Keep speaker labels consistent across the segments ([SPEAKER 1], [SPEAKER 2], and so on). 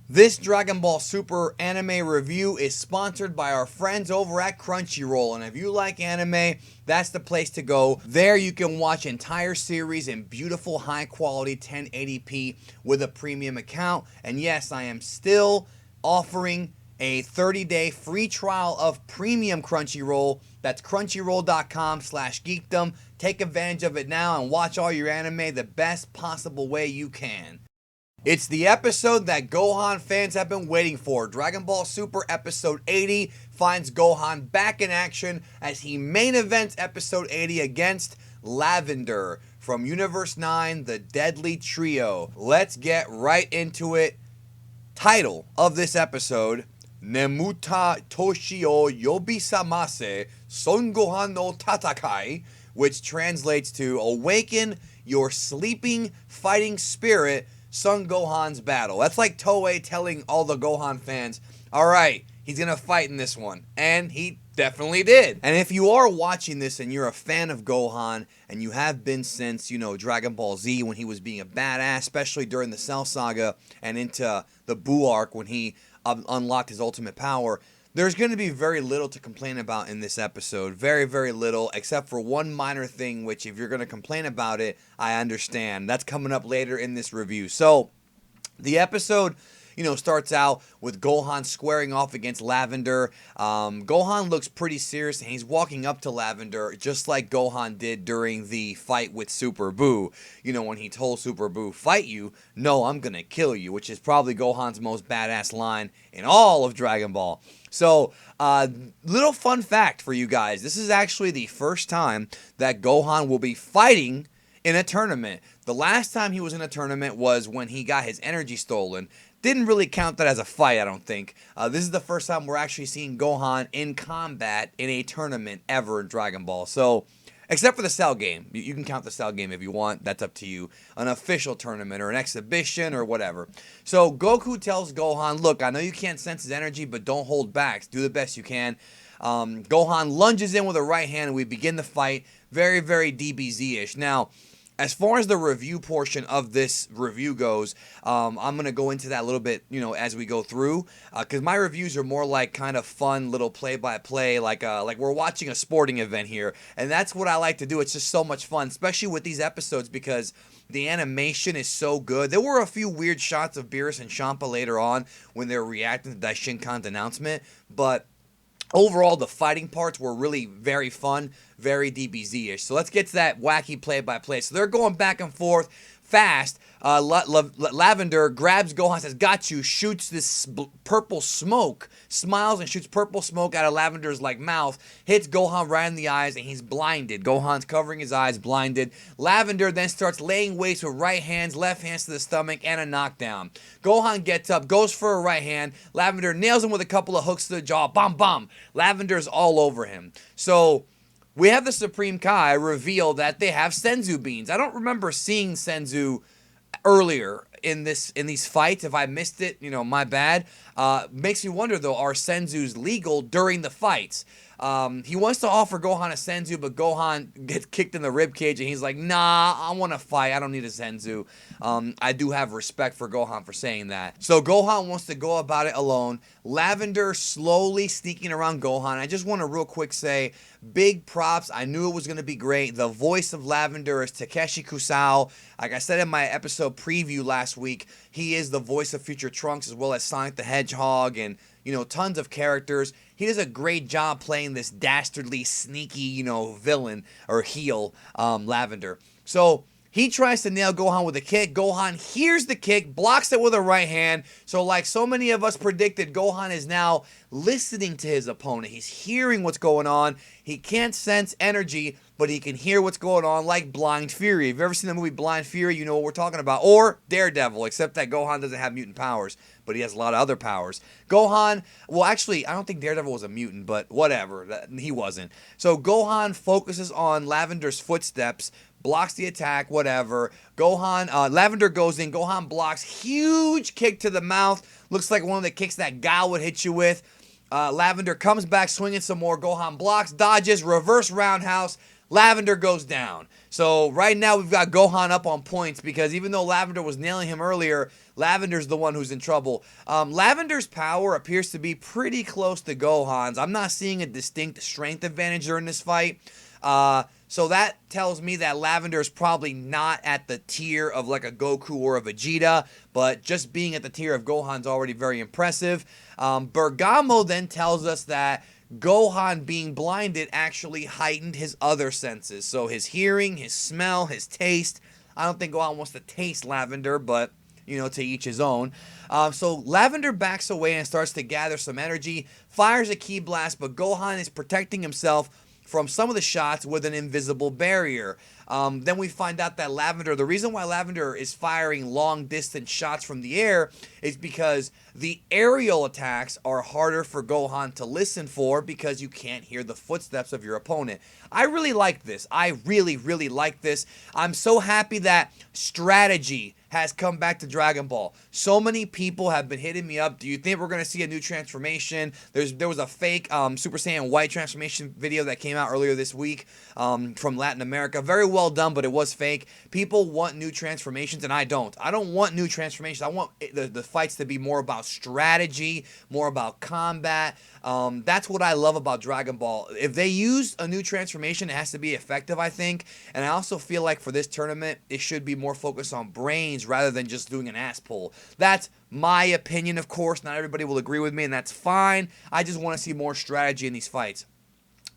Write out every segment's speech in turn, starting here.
[SPEAKER 1] This Dragon Ball Super anime review is sponsored by our friends over at Crunchyroll, and if you like anime, that's the place to go. There you can watch entire series in beautiful high quality 1080p with a premium account. And yes, I am still offering a 30-day free trial of premium Crunchyroll. That's crunchyroll.com/geekdom. Take advantage of it now and watch all your anime the best possible way you can. It's the episode that Gohan fans have been waiting for. Dragon Ball Super Episode 80 finds Gohan back in action as he main events Episode 80 against Lavender from Universe 9, The Deadly Trio. Let's get right into it. Title of this episode, Nemuta Toshio Yobisamase Son Gohan no Tatakai, which translates to Awaken your sleeping fighting spirit, Son Gohan's battle. That's like Toei telling all the Gohan fans, alright, he's gonna fight in this one. And he definitely did. And if you are watching this and you're a fan of Gohan, and you have been since, Dragon Ball Z when he was being a badass, especially during the Cell Saga and into the Buu arc when he unlocked his ultimate power, there's going to be very little to complain about in this episode. Very, very little, except for one minor thing, which if you're going to complain about it, I understand. That's coming up later in this review. So, the episode, starts out with Gohan squaring off against Lavender. Gohan looks pretty serious, and he's walking up to Lavender just like Gohan did during the fight with Super Buu. When he told Super Buu, fight you? No, I'm gonna kill you, which is probably Gohan's most badass line in all of Dragon Ball. So, little fun fact for you guys. This is actually the first time that Gohan will be fighting in a tournament. The last time he was in a tournament was when he got his energy stolen. Didn't really count that as a fight, I don't think. This is the first time we're actually seeing Gohan in combat in a tournament ever in Dragon Ball. So, except for the Cell game. You can count the Cell game if you want. That's up to you. An official tournament or an exhibition or whatever. So, Goku tells Gohan, look, I know you can't sense his energy, but don't hold back. Do the best you can. Gohan lunges in with a right hand, and we begin the fight. Very, very DBZ-ish. Now, as far as the review portion of this review goes, I'm going to go into that a little bit, as we go through. Because my reviews are more like kind of fun little play-by-play, like we're watching a sporting event here. And that's what I like to do. It's just so much fun, especially with these episodes because the animation is so good. There were a few weird shots of Beerus and Champa later on when they were reacting to Daishinkan's announcement. But overall, the fighting parts were really very fun, very DBZ-ish. So let's get to that wacky play-by-play. So they're going back and forth fast. Lavender grabs Gohan, says, got you, shoots this purple smoke, smiles and shoots purple smoke out of Lavender's mouth, hits Gohan right in the eyes, and he's blinded. Gohan's covering his eyes, blinded. Lavender then starts laying waste with right hands, left hands to the stomach, and a knockdown. Gohan gets up, goes for a right hand. Lavender nails him with a couple of hooks to the jaw. Bam, bam. Lavender's all over him. So we have the Supreme Kai reveal that they have Senzu beans. I don't remember seeing Senzu earlier in these fights. If I missed it, my bad. Makes me wonder though, are Senzus legal during the fights? He wants to offer Gohan a Senzu, but Gohan gets kicked in the ribcage, and he's like, nah, I want to fight. I don't need a Senzu. I do have respect for Gohan for saying that. So Gohan wants to go about it alone. Lavender slowly sneaking around Gohan. I just want to real quick say, big props. I knew it was going to be great. The voice of Lavender is Takeshi Kusao. Like I said in my episode preview last week, he is the voice of Future Trunks as well as Sonic the Hedgehog and, tons of characters. He does a great job playing this dastardly, sneaky, villain or heel, Lavender. So he tries to nail Gohan with a kick. Gohan hears the kick, blocks it with a right hand. So like so many of us predicted, Gohan is now listening to his opponent. He's hearing what's going on. He can't sense energy, but he can hear what's going on like Blind Fury. If you've ever seen the movie Blind Fury, you know what we're talking about. Or Daredevil, except that Gohan doesn't have mutant powers, but he has a lot of other powers. Gohan, well actually, I don't think Daredevil was a mutant, but whatever, he wasn't. So Gohan focuses on Lavender's footsteps, blocks the attack, whatever. Lavender goes in, Gohan blocks, huge kick to the mouth. Looks like one of the kicks that Guile would hit you with. Lavender comes back swinging some more. Gohan blocks, dodges, reverse roundhouse. Lavender goes down. So right now we've got Gohan up on points because even though Lavender was nailing him earlier, Lavender's the one who's in trouble. Lavender's power appears to be pretty close to Gohan's. I'm not seeing a distinct strength advantage during this fight. So that tells me that Lavender is probably not at the tier of like a Goku or a Vegeta, but just being at the tier of Gohan's already very impressive. Bergamo then tells us that Gohan being blinded actually heightened his other senses. So his hearing, his smell, his taste. I don't think Gohan wants to taste Lavender, but, you know, to each his own. So Lavender backs away and starts to gather some energy, fires a ki blast, but Gohan is protecting himself from some of the shots with an invisible barrier. Then we find out that Lavender, the reason why Lavender is firing long distance shots from the air is because the aerial attacks are harder for Gohan to listen for because you can't hear the footsteps of your opponent. I really like this. I really, really like this. I'm so happy that strategy has come back to Dragon Ball. So many people have been hitting me up. Do you think we're going to see a new transformation? There was a fake Super Saiyan White transformation video that came out earlier this week from Latin America. Very well done, but it was fake. People want new transformations, and I don't. I don't want new transformations. I want the fights to be more about strategy, more about combat. That's what I love about Dragon Ball. If they use a new transformation, it has to be effective, I think. And I also feel like for this tournament, it should be more focused on brains rather than just doing an ass pull. That's my opinion, of course. Not everybody will agree with me, and that's fine. I just want to see more strategy in these fights.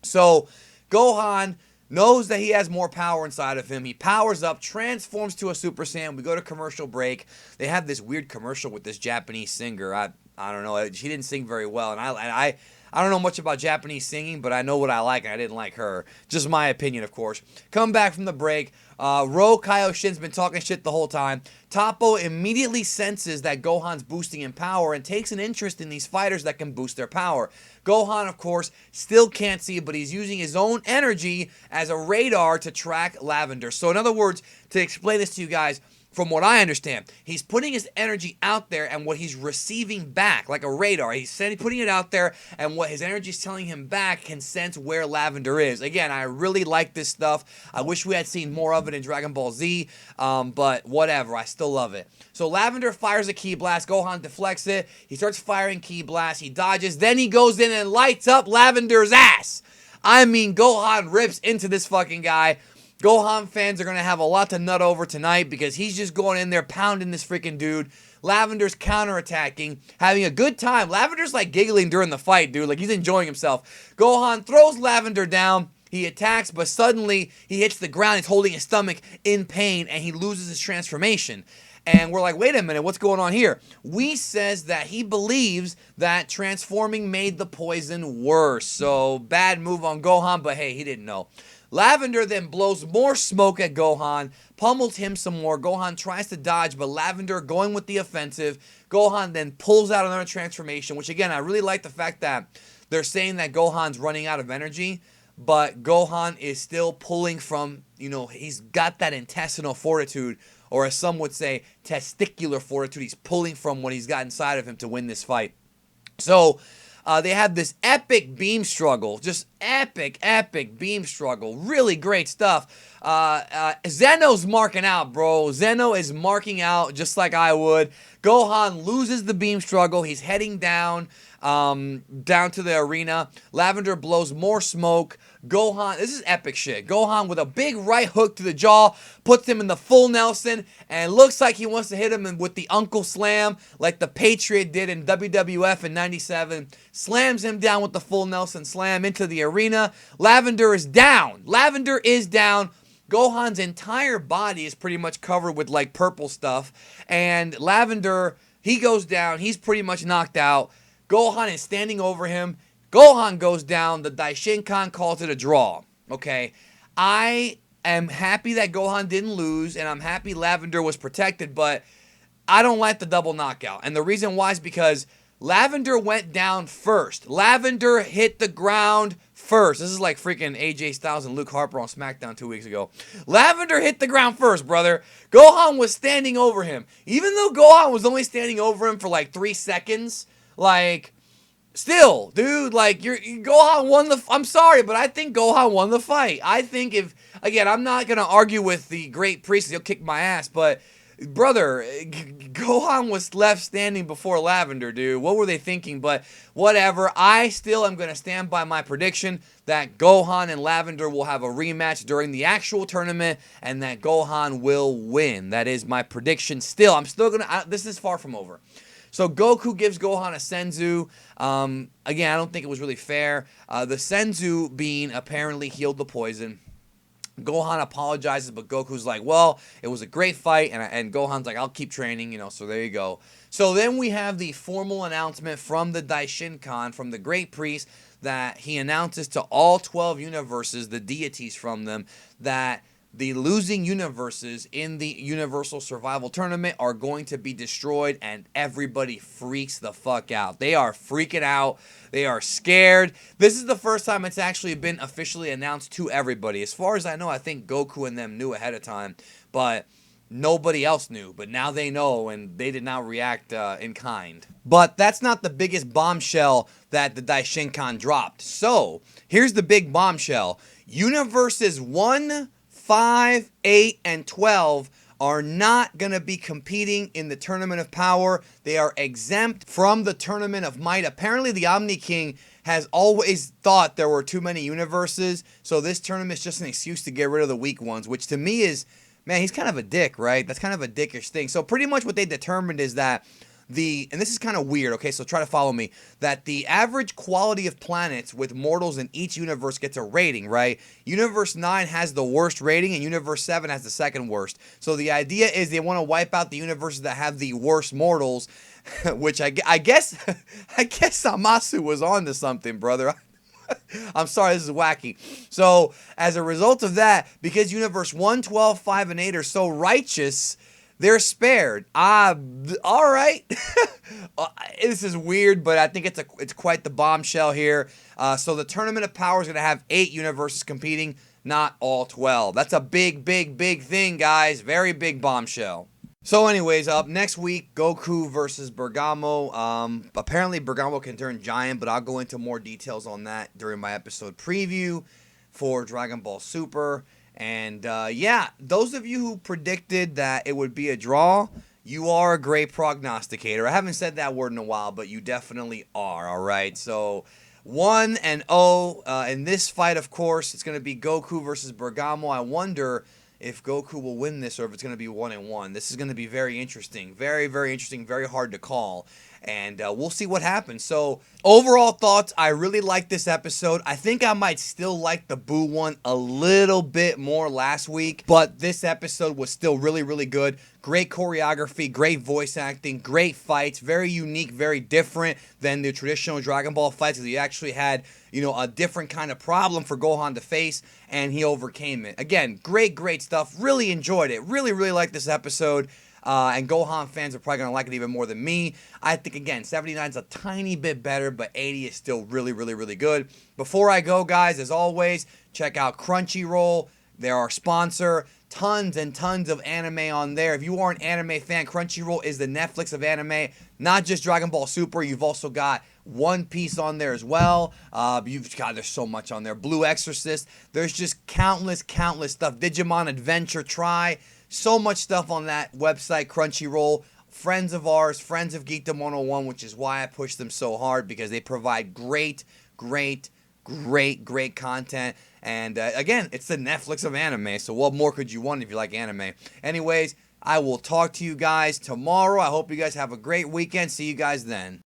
[SPEAKER 1] So, Gohan knows that he has more power inside of him. He powers up, transforms to a Super Saiyan. We go to commercial break. They have this weird commercial with this Japanese singer. I don't know. She didn't sing very well, and I don't know much about Japanese singing, but I know what I like, and I didn't like her. Just my opinion, of course. Come back from the break. Ro Kaioshin's been talking shit the whole time. Toppo immediately senses that Gohan's boosting in power and takes an interest in these fighters that can boost their power. Gohan, of course, still can't see, but he's using his own energy as a radar to track Lavender. So in other words, to explain this to you guys, from what I understand, he's putting his energy out there, and what he's receiving back, like a radar, he's putting it out there, and what his energy is telling him back can sense where Lavender is. Again, I really like this stuff. I wish we had seen more of it in Dragon Ball Z, but whatever, I still love it. So Lavender fires a ki blast, Gohan deflects it, he starts firing ki blasts, he dodges, then he goes in and lights up Lavender's ass. I mean, Gohan rips into this fucking guy. Gohan fans are going to have a lot to nut over tonight because he's just going in there pounding this freaking dude. Lavender's counterattacking, having a good time. Lavender's like giggling during the fight, dude. Like he's enjoying himself. Gohan throws Lavender down. He attacks, but suddenly he hits the ground. He's holding his stomach in pain, and he loses his transformation. And we're like, wait a minute, what's going on here? Whis says that he believes that transforming made the poison worse. So, bad move on Gohan, but hey, he didn't know. Lavender then blows more smoke at Gohan, pummels him some more. Gohan tries to dodge, but Lavender going with the offensive. Gohan then pulls out another transformation, which again, I really like the fact that they're saying that Gohan's running out of energy, but Gohan is still pulling from, you know, he's got that intestinal fortitude, or as some would say, testicular fortitude. He's pulling from what he's got inside of him to win this fight. So, they have this epic beam struggle. Just epic beam struggle. Really great stuff. Zeno's marking out, bro. Zeno is marking out just like I would. Gohan loses the beam struggle. He's heading down to the arena. Lavender blows more smoke. Gohan, this is epic shit. Gohan with a big right hook to the jaw, puts him in the full Nelson, and looks like he wants to hit him with the Uncle Slam like the Patriot did in WWF in 97. Slams him down with the full Nelson Slam into the arena. Lavender is down. Lavender is down. Gohan's entire body is pretty much covered with like purple stuff. And Lavender, he goes down. He's pretty much knocked out. Gohan is standing over him. Gohan goes down. The Daishinkan calls it a draw. Okay. I am happy that Gohan didn't lose, and I'm happy Lavender was protected, but I don't like the double knockout. And the reason why is because Lavender went down first. Lavender hit the ground first. This is like freaking AJ Styles and Luke Harper on SmackDown 2 weeks ago. Lavender hit the ground first, brother. Gohan was standing over him. Even though Gohan was only standing over him for like 3 seconds, like, still, dude, like, Gohan won the, I'm sorry, but I think Gohan won the fight. I think if, again, I'm not going to argue with the great priest, he'll kick my ass, but brother, Gohan was left standing before Lavender, dude. What were they thinking? But whatever. I still am going to stand by my prediction that Gohan and Lavender will have a rematch during the actual tournament and that Gohan will win. That is my prediction still. I'm still going to... This is far from over. So Goku gives Gohan a Senzu. Again, I don't think it was really fair. The Senzu being apparently healed the poison. Gohan apologizes, but Goku's like, well, it was a great fight, and Gohan's like, I'll keep training, so there you go. So then we have the formal announcement from the Daishinkan, from the Great Priest, that he announces to all 12 universes, the deities from them, that the losing universes in the Universal Survival Tournament are going to be destroyed, and everybody freaks the fuck out. They are freaking out. They are scared. This is the first time it's actually been officially announced to everybody. As far as I know, I think Goku and them knew ahead of time, but nobody else knew. But now they know, and they did not react in kind. But that's not the biggest bombshell that the Daishinkan dropped. So, here's the big bombshell. Universes 1, 5, 8, and 12 are not going to be competing in the Tournament of Power. They are exempt from the Tournament of Might. Apparently, the Omni King has always thought there were too many universes, so this tournament is just an excuse to get rid of the weak ones, which to me is, man, he's kind of a dick, right? That's kind of a dickish thing. So pretty much what they determined is that and this is kind of weird, okay, so try to follow me, that the average quality of planets with mortals in each universe gets a rating, right? Universe 9 has the worst rating, and Universe 7 has the second worst. So the idea is they want to wipe out the universes that have the worst mortals, which I guess Samasu was on to something, brother. I'm sorry, this is wacky. So, as a result of that, because Universe 1, 12, 5, and 8 are so righteous, they're spared. All right. This is weird, but I think it's quite the bombshell here. So the Tournament of Power is going to have 8 universes competing, not all 12. That's a big, big, big thing, guys. Very big bombshell. So anyways, up next week, Goku versus Bergamo. Apparently Bergamo can turn giant, but I'll go into more details on that during my episode preview for Dragon Ball Super. And yeah, those of you who predicted that it would be a draw, you are a great prognosticator. I haven't said that word in a while, but you definitely are, all right? So 1-0 in this fight, of course, it's going to be Goku versus Bergamo. I wonder if Goku will win this or if it's going to be 1-1. This is going to be very interesting. Very, very interesting. Very hard to call. And we'll see what happens. So, overall thoughts, I really like this episode. I think I might still like the Boo one a little bit more last week. But this episode was still really, really good. Great choreography, great voice acting, great fights. Very unique, very different than the traditional Dragon Ball fights. Because he actually had, a different kind of problem for Gohan to face. And he overcame it. Again, great, great stuff. Really enjoyed it. Really, really liked this episode. And Gohan fans are probably going to like it even more than me. I think, again, 79 is a tiny bit better, but 80 is still really, really, really good. Before I go, guys, as always, check out Crunchyroll. They're our sponsor. Tons and tons of anime on there. If you are an anime fan, Crunchyroll is the Netflix of anime. Not just Dragon Ball Super. You've also got One Piece on there as well. There's so much on there. Blue Exorcist. There's just countless stuff. Digimon Adventure. Try. So much stuff on that website, Crunchyroll. Friends of ours, friends of Geekdom 101, which is why I push them so hard, because they provide great content. And again, it's the Netflix of anime, so what more could you want if you like anime? Anyways, I will talk to you guys tomorrow. I hope you guys have a great weekend. See you guys then.